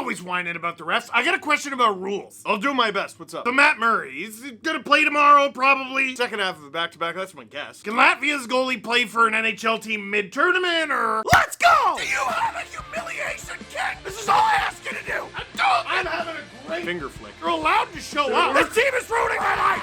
always whining about the refs. I got a question about rules. I'll do my best. What's up? So Matt Murray, he's gonna play tomorrow, probably. Second half of a back-to-back, that's my guess. Can Latvia's goalie play for an NHL team mid-tournament, or... Let's go! Do you have a humiliation kit? This is all I ask you to do. I'm having a great Finger flick. You're allowed to show up. This team is ruining my life.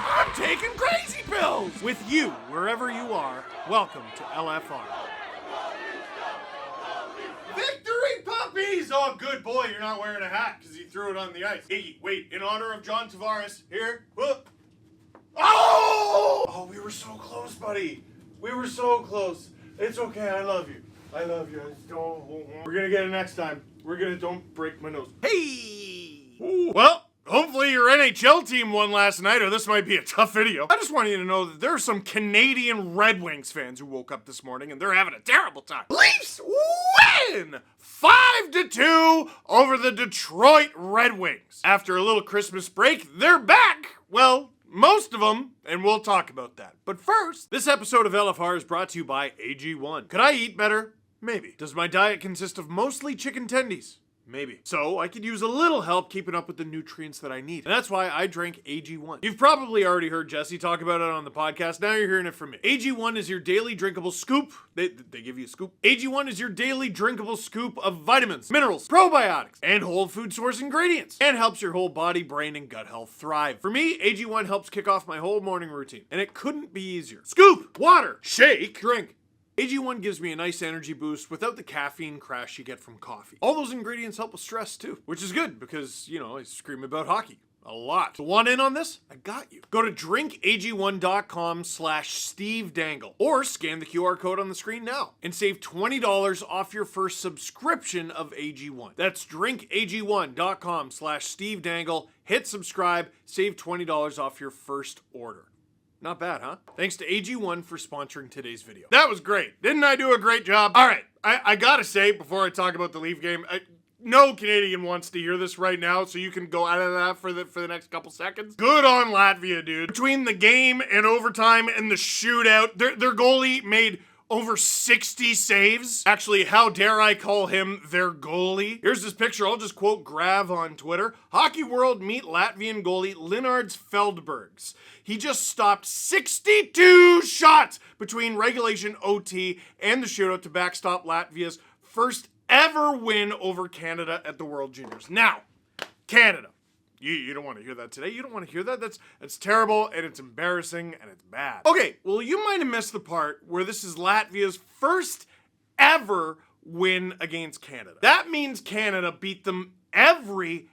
I'm taking crazy pills. With you, wherever you are, welcome to LFR. Victory puppies! Oh, good boy, you're not wearing a hat because he threw it on the ice. Iggy, wait, in honor of John Tavares, here, whoop. Oh! Oh, we were so close, buddy. We were so close. It's okay, I love you. I love you. I just don't. We're gonna get it next time. Don't break my nose. Hey! Ooh. Well, hopefully your NHL team won last night, or this might be a tough video. I just want you to know that there are some Canadian Red Wings fans who woke up this morning and they're having a terrible time. Leafs win 5-2 over the Detroit Red Wings. After a little Christmas break, they're back. Well, most of them, and we'll talk about that. But first, this episode of LFR is brought to you by AG1. Could I eat better? Maybe. Does my diet consist of mostly chicken tendies? Maybe. So I could use a little help keeping up with the nutrients that I need. And that's why I drink AG1. You've probably already heard Jesse talk about it on the podcast. Now you're hearing it from me. AG1 is your daily drinkable scoop. They give you a scoop. AG1 is your daily drinkable scoop of vitamins, minerals, probiotics, and whole food source ingredients. And helps your whole body, brain, and gut health thrive. For me, AG1 helps kick off my whole morning routine. And it couldn't be easier. Scoop, water, shake, drink. AG1 gives me a nice energy boost without the caffeine crash you get from coffee. All those ingredients help with stress too, which is good because, you know, I scream about hockey a lot. So want in on this? I got you. Go to drinkag1.com/Steve Dangle or scan the QR code on the screen now and save $20 off your first subscription of AG1. That's drinkag1.com/Steve Dangle. Hit subscribe, save $20 off your first order. Not bad, huh? Thanks to AG1 for sponsoring today's video. That was great. Didn't I do a great job? All right, I gotta say, before I talk about the Leaf game, no Canadian wants to hear this right now, so you can go out of that for the next couple seconds. Good on Latvia, dude. Between the game and overtime and the shootout, their goalie made over 60 saves. Actually, how dare I call him their goalie? Here's this picture. I'll just quote Grav on Twitter. Hockey World meet Latvian goalie Linards Feldbergs. He just stopped 62 shots between regulation OT and the shootout to backstop Latvia's first ever win over Canada at the World Juniors. Now, Canada. You don't want to hear that today. You don't want to hear that. That's terrible, and it's embarrassing, and it's bad. Okay, well, you might have missed the part where this is Latvia's first ever win against Canada. That means Canada beat them every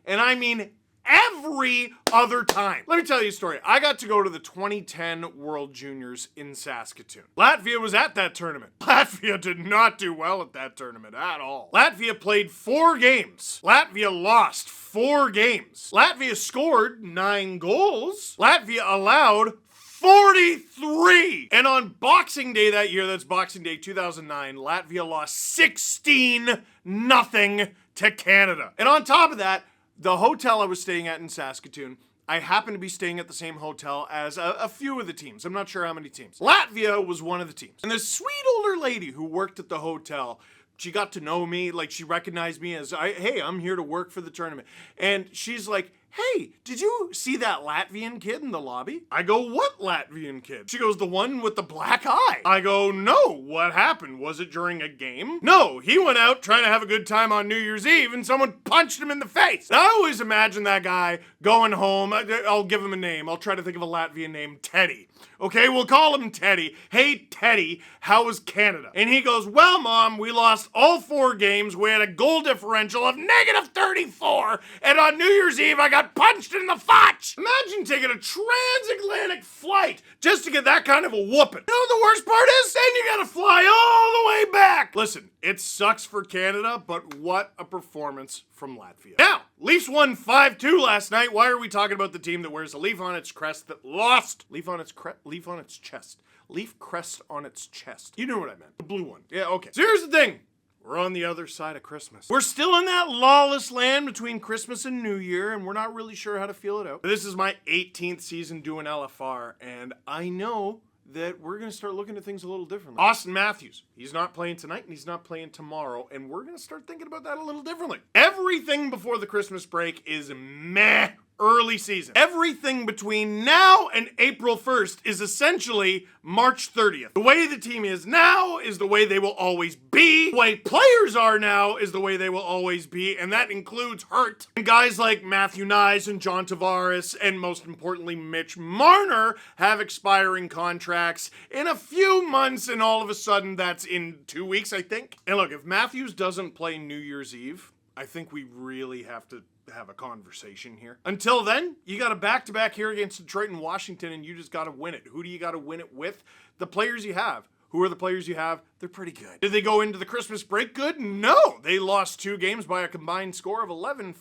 other time. Let me tell you a story. I got to go to the 2010 World Juniors in Saskatoon. Latvia was at that tournament. Latvia did not do well at that tournament at all. Latvia played 4 games. Latvia lost 4 games. Latvia scored 9 goals. Latvia allowed 43. And on Boxing Day that year, that's Boxing Day 2009, Latvia lost 16-0 to Canada. And on top of that, the hotel I was staying at in Saskatoon, I happened to be staying at the same hotel as a few of the teams. I'm not sure how many teams. Latvia was one of the teams. And this sweet older lady who worked at the hotel, she got to know me, like she recognized me as, hey, I'm here to work for the tournament. And she's like, hey, did you see that Latvian kid in the lobby? I go, what Latvian kid? She goes, the one with the black eye. I go, no, what happened? Was it during a game? No, he went out trying to have a good time on New Year's Eve and someone punched him in the face. Now, I always imagine that guy going home. I'll give him a name. I'll try to think of a Latvian name, Teddy. Okay, we'll call him Teddy. Hey, Teddy, how was Canada? And he goes, well, Mom, we lost all 4 games. We had a goal differential of -34. And on New Year's Eve, I got punched in the fotch. Imagine taking a transatlantic flight just to get that kind of a whooping. You know what the worst part is? Then you gotta fly all the way back. Listen, it sucks for Canada, but what a performance from Latvia. Now, Leafs won 5-2 last night. Why are we talking about the team that wears a leaf on its crest that lost? Leaf on its chest. Leaf crest on its chest. You knew what I meant. The blue one. Yeah, okay. So here's the thing. We're on the other side of Christmas. We're still in that lawless land between Christmas and New Year, and we're not really sure how to feel it out. This is my 18th season doing LFR, and I know that we're going to start looking at things a little differently. Austin Matthews, he's not playing tonight and he's not playing tomorrow, and we're going to start thinking about that a little differently. Everything before the Christmas break is meh. Early season. Everything between now and April 1st is essentially March 30th. The way the team is now is the way they will always be. The way players are now is the way they will always be, and that includes hurt. And guys like Matthew Nyes and John Tavares, and most importantly Mitch Marner, have expiring contracts in a few months, and all of a sudden that's in 2 weeks, I think. And look, if Matthews doesn't play New Year's Eve, I think we really have to have a conversation here. Until then, you got a back-to-back here against Detroit and Washington, and you just got to win it. Who do you got to win it with? The players you have. Who are the players you have? They're pretty good. Did they go into the Christmas break good? No. They lost 2 games by a combined score of 11-5.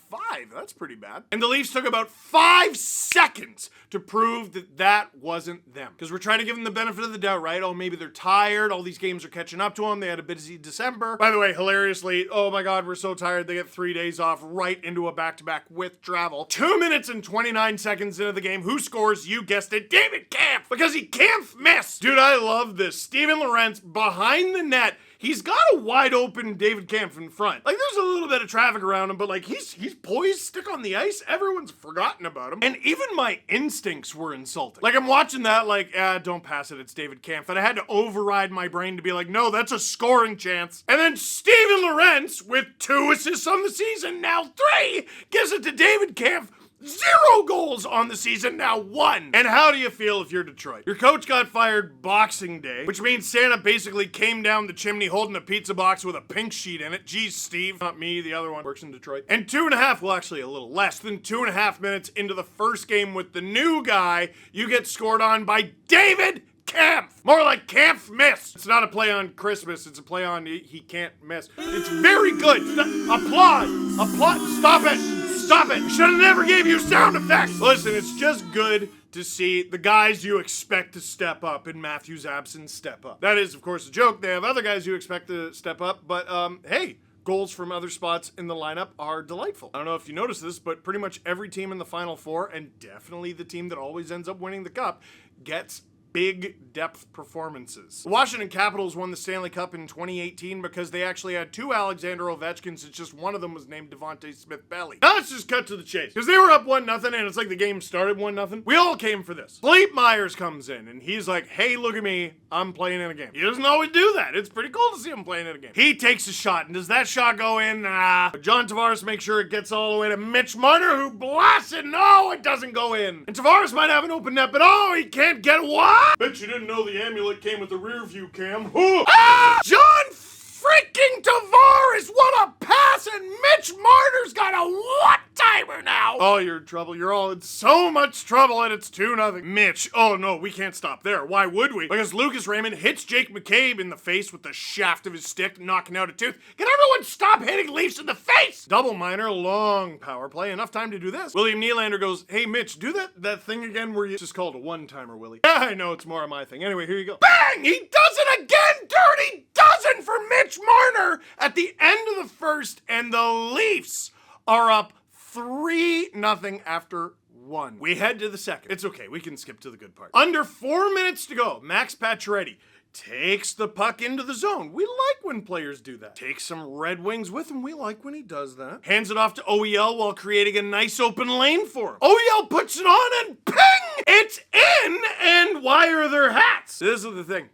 That's pretty bad. And the Leafs took about 5 seconds to prove that that wasn't them. Because we're trying to give them the benefit of the doubt, right? Oh, maybe they're tired. All these games are catching up to them. They had a busy December. By the way, hilariously, oh my God, we're so tired. They get 3 days off right into a back-to-back with travel. 2 minutes and 29 seconds into the game. Who scores? You guessed it. David Kampf. Because he can't miss. Dude, I love this. Steven Lorentz behind the net. He's got a wide open David Kampf in front. Like, there's a little bit of traffic around him, but like he's poised, stick on the ice. Everyone's forgotten about him. And even my instincts were insulting. Like, I'm watching that like, don't pass it, it's David Kampf. And I had to override my brain to be like, no, that's a scoring chance. And then Steven Lorentz, with 2 assists on the season, now 3, gives it to David Kampf. 0 goals on the season, now 1. And how do you feel if you're Detroit? Your coach got fired Boxing Day, which means Santa basically came down the chimney holding a pizza box with a pink sheet in it. Geez, Steve. Not me, the other one works in Detroit. And 2.5, well, actually a little less than 2.5 minutes into the first game with the new guy, you get scored on by David Kampf. More like Kampf miss. It's not a play on Christmas. It's a play on he can't miss. It's very good. Applaud. Applaud. Stop it. Stop it! Should have never gave you sound effects! Listen, it's just good to see the guys you expect to step up in Matthew's absence step up. That is, of course, a joke. They have other guys you expect to step up, but hey, goals from other spots in the lineup are delightful. I don't know if you noticed this, but pretty much every team in the Final Four, and definitely the team that always ends up winning the cup, gets big depth performances. The Washington Capitals won the Stanley Cup in 2018 because they actually had 2 Alexander Ovechkins. It's just one of them was named Devontae Smith-Pelly. Now let's just cut to the chase. Because they were up 1-0 and it's like the game started 1-0. We all came for this. Philippe Myers comes in and he's like, hey, look at me. I'm playing in a game. He doesn't always do that. It's pretty cool to see him playing in a game. He takes a shot, and does that shot go in? Nah. But John Tavares makes sure it gets all the way to Mitch Marner, who blasts it. No, it doesn't go in. And Tavares might have an open net, but oh, he can't get what? Bet you didn't know the amulet came with the rear view cam. John freaking Tavares! What a pass! And Mitch Marner's got a one-timer now! Oh, you're in trouble. You're all in so much trouble, and it's 2-0. Mitch, oh no, we can't stop there. Why would we? Because Lucas Raymond hits Jake McCabe in the face with the shaft of his stick, knocking out a tooth. Can everyone stop hitting Leafs in the face? Double minor, long power play. Enough time to do this. William Nylander goes, hey, Mitch, do that thing again where you just called a one-timer, Willie. Yeah, I know, it's more of my thing. Anyway, here you go. Bang! He does it again! Dirty dozen for Mitch Marner at the end of the first, and the Leafs are up 3-0 after 1. We head to the second. It's okay, we can skip to the good part. Under 4 minutes to go, Max Pacioretty takes the puck into the zone. We like when players do that. Takes some Red Wings with him. We like when he does that. Hands it off to OEL while creating a nice open lane for him. OEL puts it on and ping! It's in! And why are there hats? This is the thing.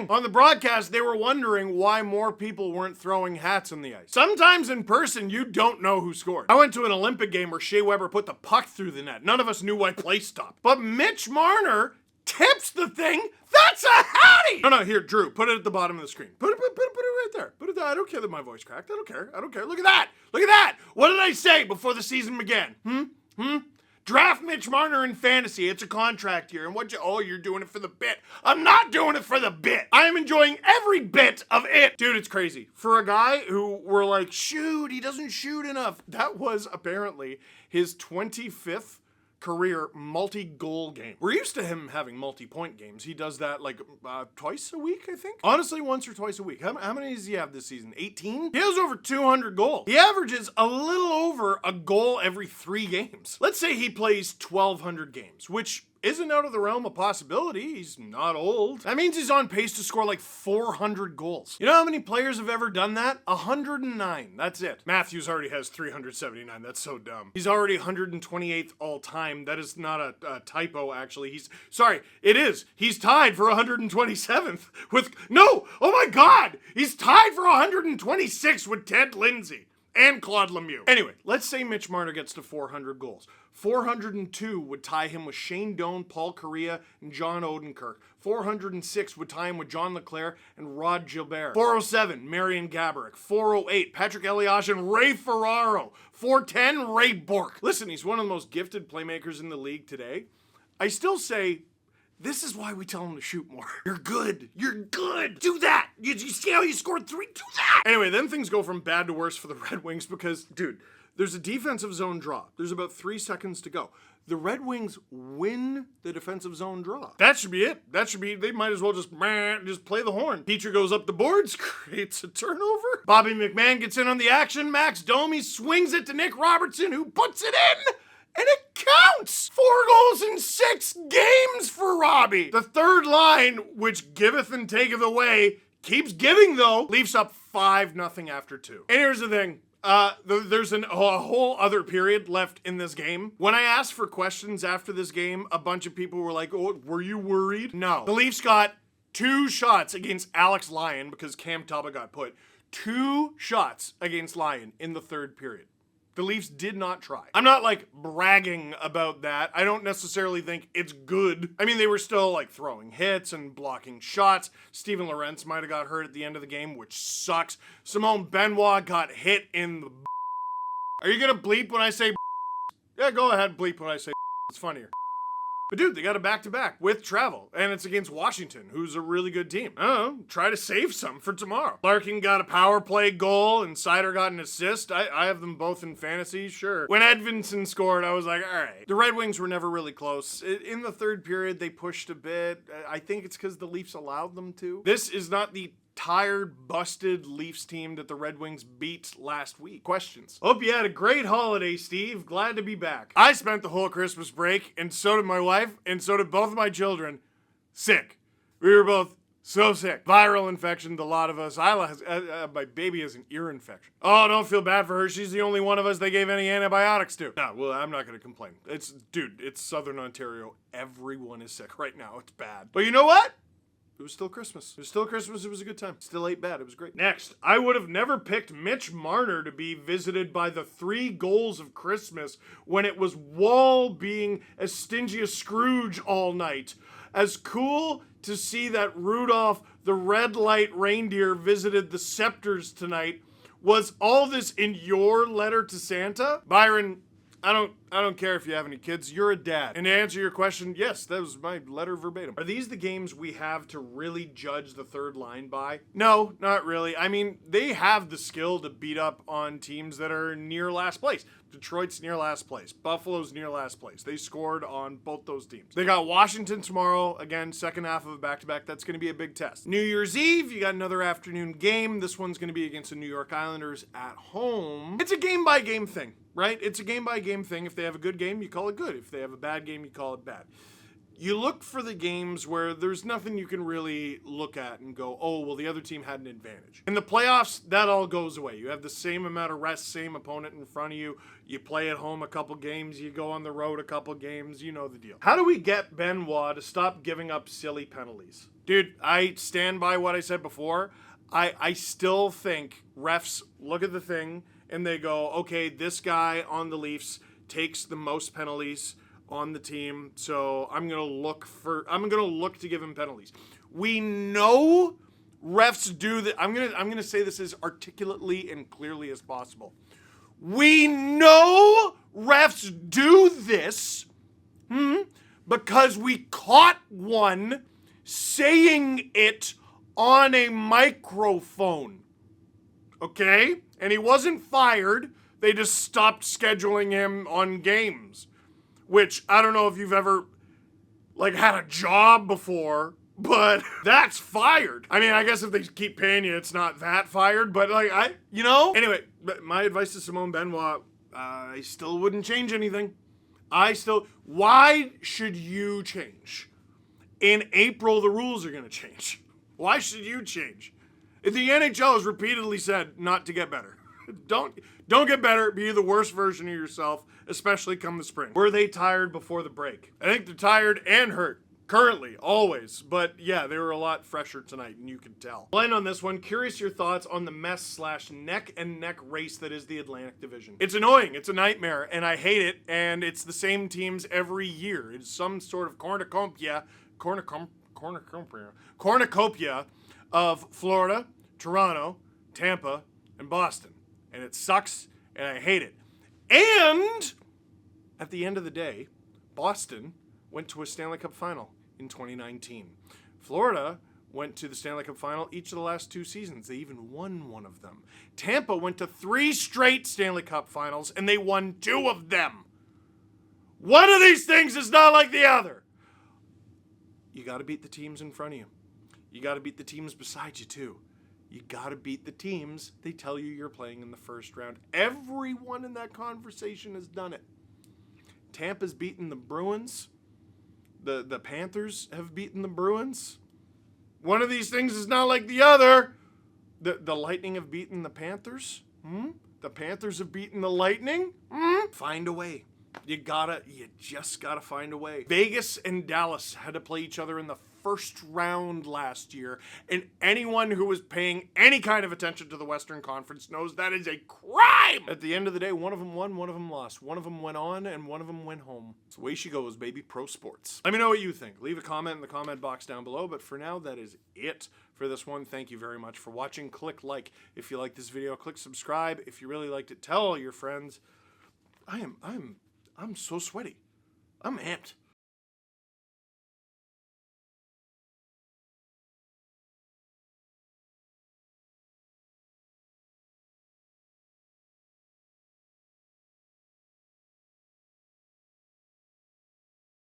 On the broadcast, they were wondering why more people weren't throwing hats on the ice. Sometimes in person, you don't know who scored. I went to an Olympic game where Shea Weber put the puck through the net. None of us knew why play stopped. But Mitch Marner tips the thing. That's a hattie! No, here, Drew, put it at the bottom of the screen. Put it right there. Put it there. I don't care that my voice cracked. I don't care. Look at that. What did I say before the season began? Draft Mitch Marner in fantasy. It's a contract year. And you're doing it for the bit. I'm not doing it for the bit. I am enjoying every bit of it. Dude, it's crazy. For a guy who were like, shoot, he doesn't shoot enough. That was apparently his 25th career multi-goal game. We're used to him having multi-point games. He does that like twice a week, I think. Honestly, once or twice a week. How many does he have this season? 18? He has over 200 goals. He averages a little over a goal every 3 games. Let's say he plays 1,200 games, which isn't out of the realm of possibility. He's not old. That means he's on pace to score like 400 goals. You know how many players have ever done that? 109. That's it. Matthews already has 379. That's so dumb. He's already 128th all time. That is not a typo, actually. It is. He's tied for 127th with, no, oh my God. He's tied for 126 with Ted Lindsay and Claude Lemieux. Anyway, let's say Mitch Marner gets to 400 goals. 402 would tie him with Shane Doan, Paul Kariya, and John Odenkirk. 406 would tie him with John Leclerc and Rod Gilbert. 407, Marian Gaborik. 408, Patrick Elias and Ray Ferraro. 410, Ray Bourque. Listen, he's one of the most gifted playmakers in the league today. I still say, this is why we tell him to shoot more. You're good. You're good. Do that. You see how you scored 3? Do that. Anyway, then things go from bad to worse for the Red Wings because, dude, there's a defensive zone draw. There's about 3 seconds to go. The Red Wings win the defensive zone draw. That should be it. They might as well just play the horn. Petrie goes up the boards, creates a turnover. Bobby McMahon gets in on the action. Max Domi swings it to Nick Robertson, who puts it in. And it counts! 4 goals in 6 games for Robbie. The third line, which giveth and taketh away, keeps giving though. Leafs up 5-0 after 2. And here's the thing. There's a whole other period left in this game. When I asked for questions after this game, a bunch of people were like, oh, were you worried? No. The Leafs got 2 shots against Alex Lyon because Cam Talbot got put. 2 shots against Lyon in the third period. The Leafs did not try. I'm not like bragging about that. I don't necessarily think it's good. I mean, they were still like throwing hits and blocking shots. Steven Lorentz might have got hurt at the end of the game, which sucks. Simone Benoit got hit in the Are you gonna bleep when I say Yeah, go ahead, bleep when I say it's funnier. But dude, they got a back-to-back with travel, and it's against Washington, who's a really good team. I don't know, try to save some for tomorrow. Larkin got a power play goal, and Seider got an assist. I have them both in fantasy, sure. When Edvinson scored, I was like, all right. The Red Wings were never really close. In the third period, they pushed a bit. I think it's because the Leafs allowed them to. This is not the tired, busted Leafs team that the Red Wings beat last week. Questions. Hope you had a great holiday, Steve. Glad to be back. I spent the whole Christmas break, and so did my wife, and so did both of my children, sick. We were both so sick. Viral infection, a lot of us. My baby has an ear infection. Oh, don't feel bad for her. She's the only one of us they gave any antibiotics to. No, well, I'm not going to complain. It's Southern Ontario. Everyone is sick right now. It's bad. But you know what? It was still Christmas. It was still Christmas. It was a good time. Still ain't bad. It was great. Next, I would have never picked Mitch Marner to be visited by the 3 goals of Christmas when it was Wall being as stingy as Scrooge all night. As cool to see that Rudolph the Red Light Reindeer visited the Scepters tonight. Was all this in your letter to Santa? Byron, I don't care if you have any kids. You're a dad. And to answer your question, yes, that was my letter verbatim. Are these the games we have to really judge the third line by? No, not really. I mean, they have the skill to beat up on teams that are near last place. Detroit's near last place. Buffalo's near last place. They scored on both those teams. They got Washington tomorrow. Again, second half of a back-to-back. That's going to be a big test. New Year's Eve, you got another afternoon game. This one's going to be against the New York Islanders at home. It's a game-by-game thing, right? It's a game-by-game thing. If they have a good game, you call it good. If they have a bad game, you call it bad. You look for the games where there's nothing you can really look at and go, oh, well, the other team had an advantage. In the playoffs, that all goes away. You have the same amount of rest, same opponent in front of you. You play at home a couple games. You go on the road a couple games. You know the deal. How do we get Benoit to stop giving up silly penalties? Dude, I stand by what I said before. I still think refs look at the thing and they go, okay, this guy on the Leafs takes the most penalties on the team, so I'm gonna look to give him penalties. We know refs do that. I'm gonna say this as articulately and clearly as possible. We know refs do this because we caught one saying it on a microphone. Okay? And he wasn't fired. They just stopped scheduling him on games. Which, I don't know if you've ever, had a job before, but that's fired. I mean, I guess if they keep paying you, it's not that fired, but Anyway, my advice to Simone Benoit, I still wouldn't change anything. Why should you change? In April, the rules are going to change. Why should you change? The NHL has repeatedly said not to get better. Don't get better. Be the worst version of yourself, especially come the spring. Were they tired before the break? I think they're tired and hurt. Currently, always. But yeah, they were a lot fresher tonight, and you can tell. Line on this one. Curious your thoughts on the mess / neck and neck race that is the Atlantic Division. It's annoying. It's a nightmare, and I hate it. And it's the same teams every year. It's some sort of cornucopia of Florida, Toronto, Tampa, and Boston. And it sucks, and I hate it. And at the end of the day, Boston went to a Stanley Cup final in 2019. Florida went to the Stanley Cup final each of the last 2 seasons. They even won one of them. Tampa went to 3 straight Stanley Cup finals, and they won 2 of them. One of these things is not like the other. You got to beat the teams in front of you. You got to beat the teams beside you, too. You got to beat the teams they tell you you're playing in the first round. Everyone in that conversation has done it. Tampa's beaten the Bruins. The Panthers have beaten the Bruins. One of these things is not like the other. The Lightning have beaten the Panthers. The Panthers have beaten the Lightning. Find a way. You just gotta find a way. Vegas and Dallas had to play each other in the first round last year, and anyone who was paying any kind of attention to the Western Conference knows that is a crime! At the end of the day, one of them won, one of them lost. One of them went on, and one of them went home. It's the way she goes, baby. Pro sports. Let me know what you think. Leave a comment in the comment box down below, but for now, that is it for this one. Thank you very much for watching. Click like if you like this video. Click subscribe if you really liked it. Tell all your friends. I'm so sweaty. I'm amped.